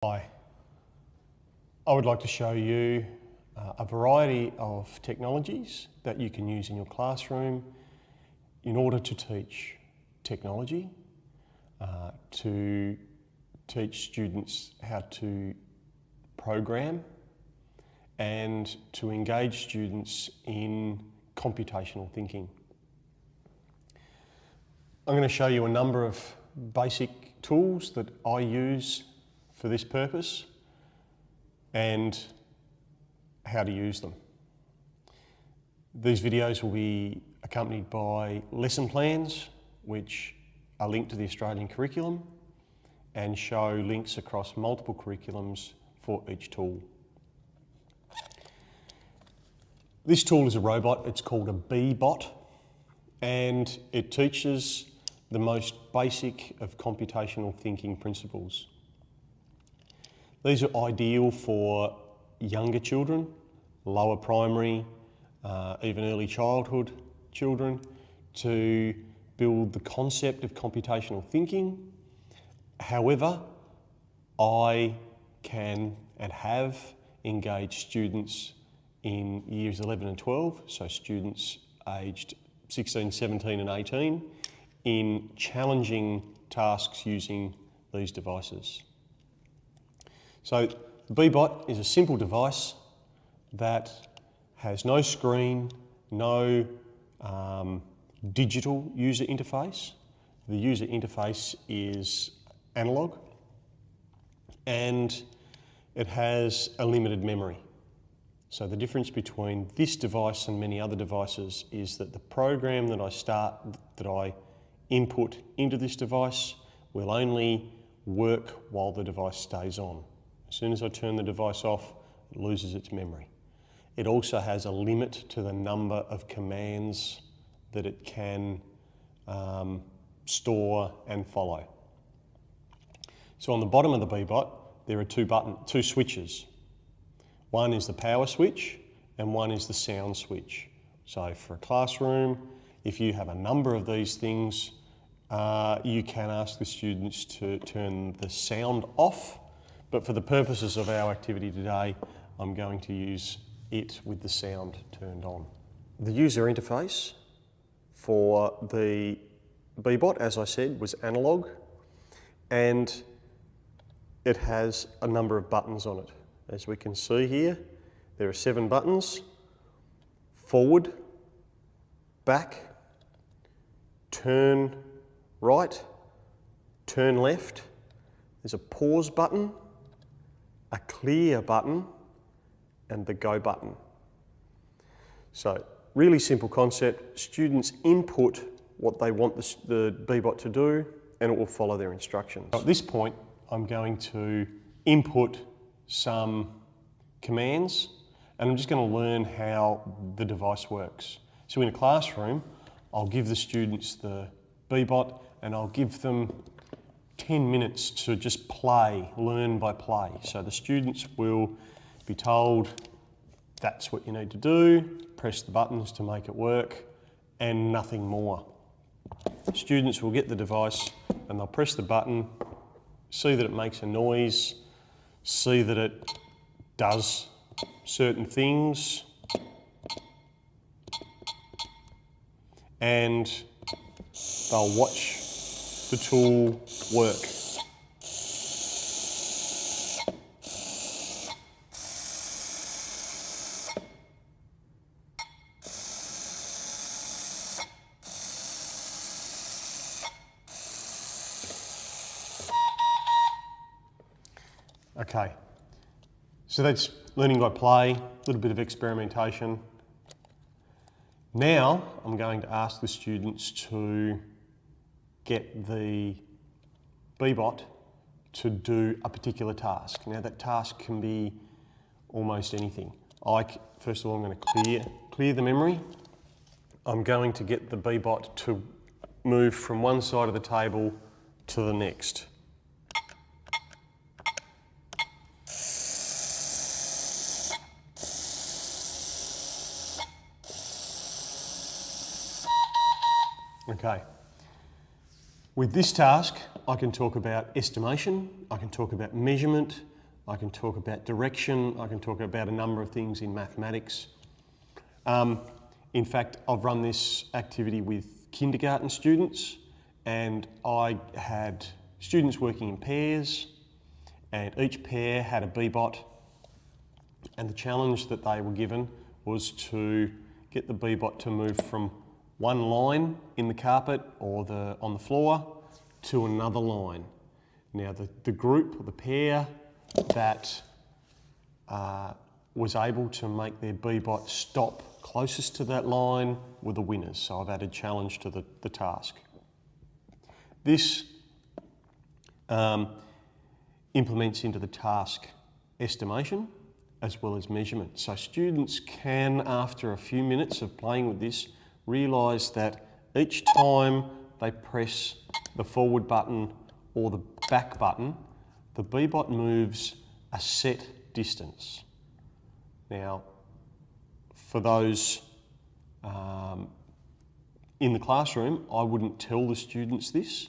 Hi, I would like to show you a variety of technologies that you can use in your classroom in order to teach technology, to teach students how to program and to engage students in computational thinking. I'm going to show you a number of basic tools that I use for this purpose and how to use them. These videos will be accompanied by lesson plans which are linked to the Australian curriculum and show links across multiple curriculums for each tool. This tool is a robot, it's called a BeeBot, and it teaches the most basic of computational thinking principles. These are ideal for younger children, lower primary, even early childhood children, to build the concept of computational thinking. However, I can and have engaged students in years 11 and 12, so students aged 16, 17 and 18, in challenging tasks using these devices. So the BeeBot is a simple device that has no screen, no digital user interface. The user interface is analog and it has a limited memory. So the difference between this device and many other devices is that the program that I input into this device will only work while the device stays on. As soon as I turn the device off, it loses its memory. It also has a limit to the number of commands that it can store and follow. So on the bottom of the BeeBot, there are two switches. One is the power switch and one is the sound switch. So for a classroom, if you have a number of these things, you can ask the students to turn the sound off, but for the purposes of our activity today, I'm going to use it with the sound turned on. The user interface for the BeeBot, as I said, was analog, and it has a number of buttons on it. As we can see here, there are 7 buttons: forward, back, turn right, turn left. There's a pause button, a clear button, and the go button. So really simple concept. Students input what they want the BeeBot to do and it will follow their instructions. At this point, I'm going to input some commands and I'm just going to learn how the device works. So in a classroom, I'll give the students the BeeBot and I'll give them 10 minutes to just play, learn by play. So the students will be told that's what you need to do, press the buttons to make it work, and nothing more. Students will get the device and they'll press the button, see that it makes a noise, see that it does certain things, and they'll watch the tool work. Okay, so that's learning by play, a little bit of experimentation. Now I'm going to ask the students to get the BeeBot to do a particular task. Now that task can be almost anything. First of all, I'm going to clear the memory. I'm going to get the BeeBot to move from one side of the table to the next. Okay. With this task, I can talk about estimation, I can talk about measurement, I can talk about direction, I can talk about a number of things in mathematics. In fact, I've run this activity with kindergarten students, and I had students working in pairs, and each pair had a BeeBot, and the challenge that they were given was to get the BeeBot to move from one line in the carpet or on the floor to another line. Now the group, or the pair that was able to make their BeeBot stop closest to that line were the winners. So I've added challenge to the task. This implements into the task estimation as well as measurement. So students can, after a few minutes of playing with this, realise that each time they press the forward button or the back button, the BeeBot moves a set distance. Now, for those in the classroom, I wouldn't tell the students this,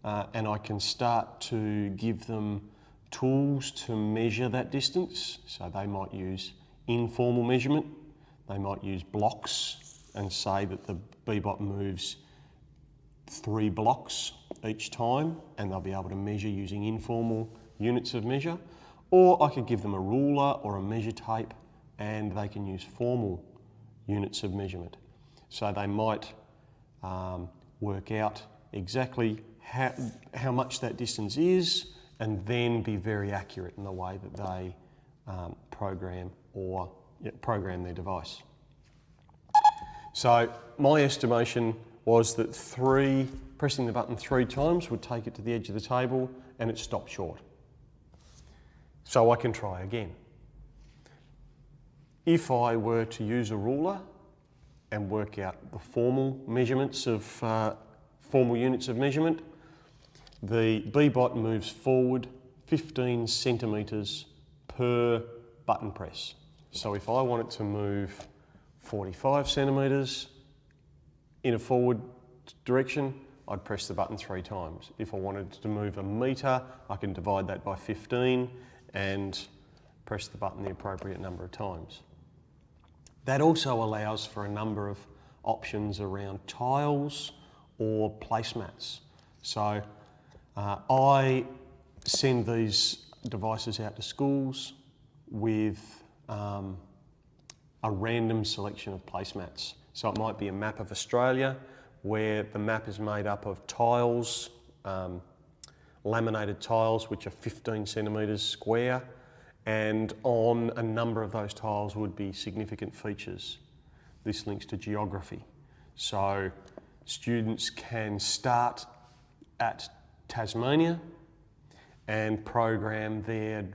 and I can start to give them tools to measure that distance. So they might use informal measurement, they might use blocks and say that the BeeBot moves 3 blocks each time, and they'll be able to measure using informal units of measure. Or I could give them a ruler or a measure tape, and they can use formal units of measurement. So they might work out exactly how much that distance is, and then be very accurate in the way that they program their device. So my estimation was that pressing the button 3 times would take it to the edge of the table, and it stopped short. So I can try again. If I were to use a ruler and work out the formal measurements of formal units of measurement, the BeeBot moves forward 15 centimetres per button press. So if I want it to move 45 centimetres in a forward direction, I'd press the button 3 times. If I wanted to move a metre, I can divide that by 15 and press the button the appropriate number of times. That also allows for a number of options around tiles or placemats. So I send these devices out to schools with a random selection of placemats. So it might be a map of Australia where the map is made up of tiles, laminated tiles which are 15 centimetres square, and on a number of those tiles would be significant features. This links to geography. So students can start at Tasmania and program their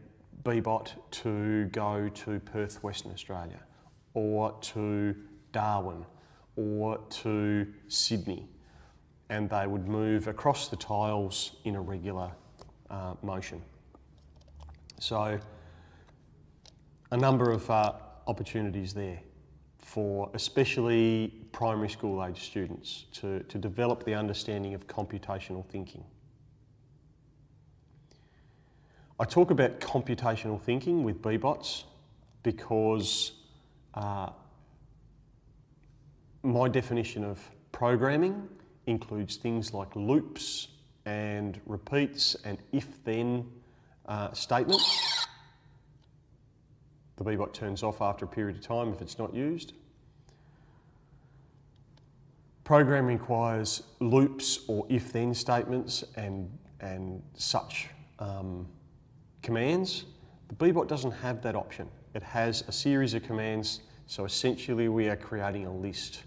BeeBot to go to Perth, Western Australia, or to Darwin, or to Sydney, and they would move across the tiles in a regular motion. So a number of opportunities there for especially primary school age students to develop the understanding of computational thinking. I talk about computational thinking with BeeBots because my definition of programming includes things like loops and repeats and if-then statements. The BeeBot turns off after a period of time if it's not used. Programming requires loops or if-then statements and such commands. The BeeBot doesn't have that option. It has a series of commands, so essentially we are creating a list.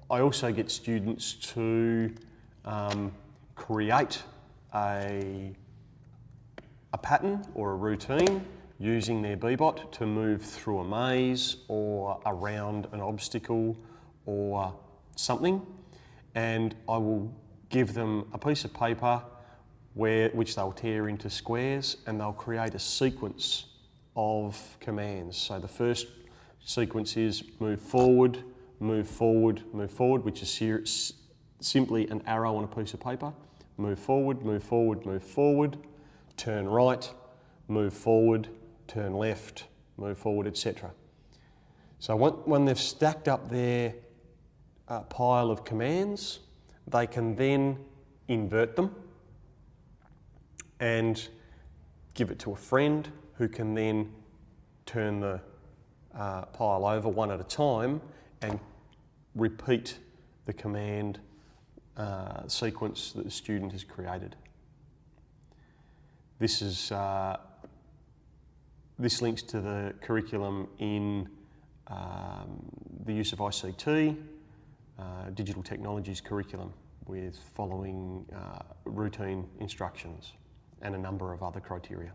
I also get students to create a pattern or a routine using their BeeBot to move through a maze or around an obstacle or something, and I will give them a piece of paper which they'll tear into squares, and they'll create a sequence of commands. So the first sequence is move forward, move forward, move forward, which is simply an arrow on a piece of paper. Move forward, move forward, move forward, turn right, move forward, turn left, move forward, etc. So when they've stacked up their pile of commands, they can then invert them and give it to a friend who can then turn the pile over one at a time and repeat the command sequence that the student has created. This links to the curriculum in the use of ICT, digital technologies curriculum, with following routine instructions and a number of other criteria.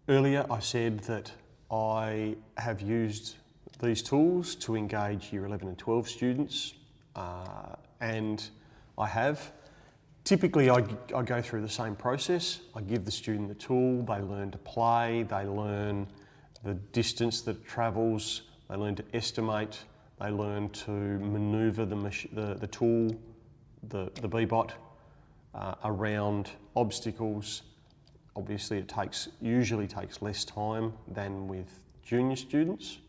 Earlier I said that I have used these tools to engage Year 11 and 12 students, and I have. Typically I go through the same process. I give the student the tool, they learn to play, they learn the distance that it travels, they learn to estimate, they learn to manoeuvre the tool, the BeeBot, around obstacles. Obviously it usually takes less time than with junior students.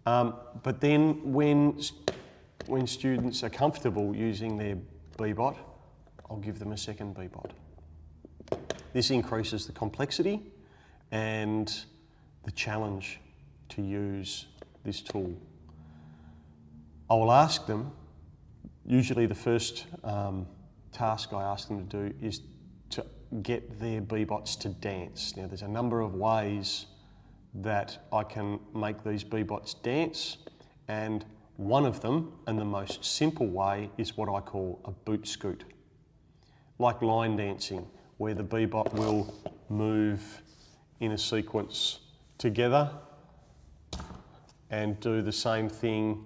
But then when students are comfortable using their BeeBot, I'll give them a second BeeBot. This increases the complexity and the challenge to use this tool. I will ask them, usually the first task I ask them to do is to get their BeeBots to dance. Now there's a number of ways that I can make these BeeBots dance, and one of them, and the most simple way, is what I call a boot scoot. Like line dancing, where the BeeBot will move in a sequence together and do the same thing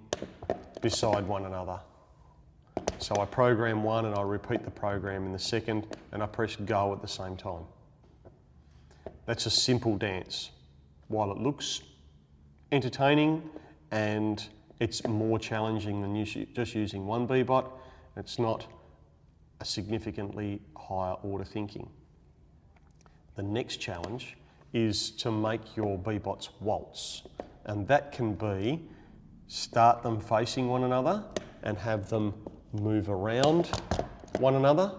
beside one another. So I program one and I repeat the program in the second, and I press go at the same time. That's a simple dance. While it looks entertaining and it's more challenging than just using one BeeBot, it's not a significantly higher order thinking. The next challenge is to make your BeeBots waltz, and that can be start them facing one another and have them move around one another,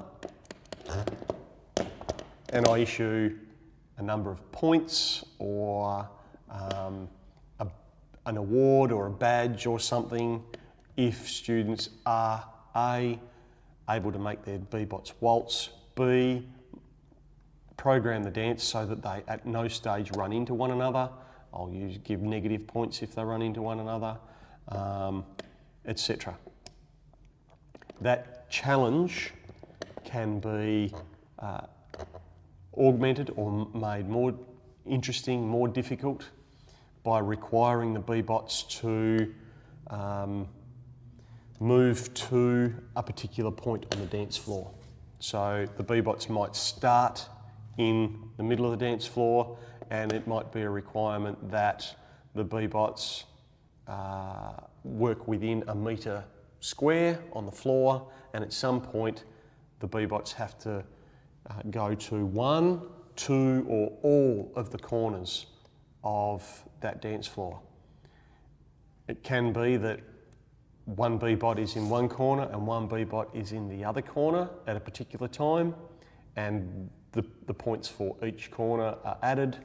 and I issue a number of points or an award or a badge or something if students are A, able to make their BeeBots waltz, B, program the dance so that they at no stage run into one another. I'll give negative points if they run into one another, etc. That challenge can be augmented or made more interesting, more difficult by requiring the BeeBots to move to a particular point on the dance floor. So the BeeBots might start in the middle of the dance floor, and it might be a requirement that the BeeBots work within a metre square on the floor, and at some point the BeeBots have to go to one, two, or all of the corners of that dance floor. It can be that one BeeBot is in one corner and one BeeBot is in the other corner at a particular time, and the points for each corner are added.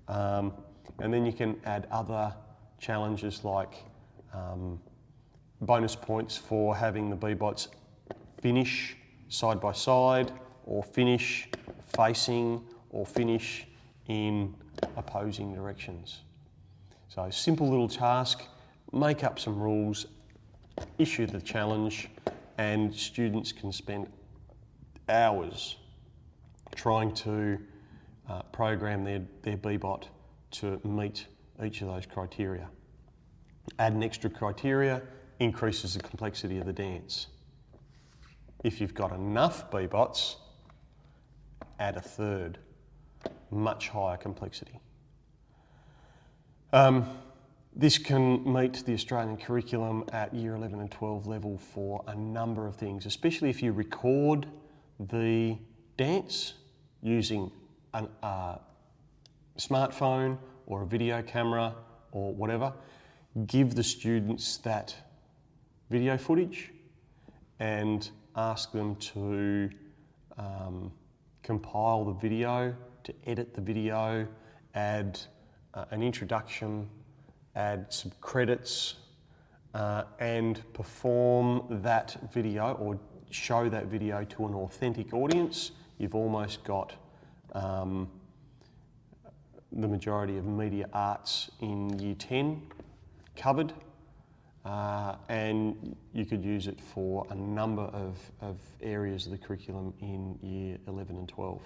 And then you can add other challenges like bonus points for having the BeeBots finish side by side, or finish facing, or finish in opposing directions. So simple little task, make up some rules, issue the challenge, and students can spend hours trying to program their BeeBot to meet each of those criteria. Add an extra criteria, increases the complexity of the dance. If you've got enough BeeBots, add a third, much higher complexity. This can meet the Australian curriculum at Year 11 and 12 level for a number of things, especially if you record the dance using a smartphone or a video camera or whatever. Give the students that video footage and ask them to compile the video, to edit the video, add an introduction, add some credits, and perform that video or show that video to an authentic audience. You've almost got the majority of media arts in Year 10 covered, and you could use it for a number of areas of the curriculum in Year 11 and 12.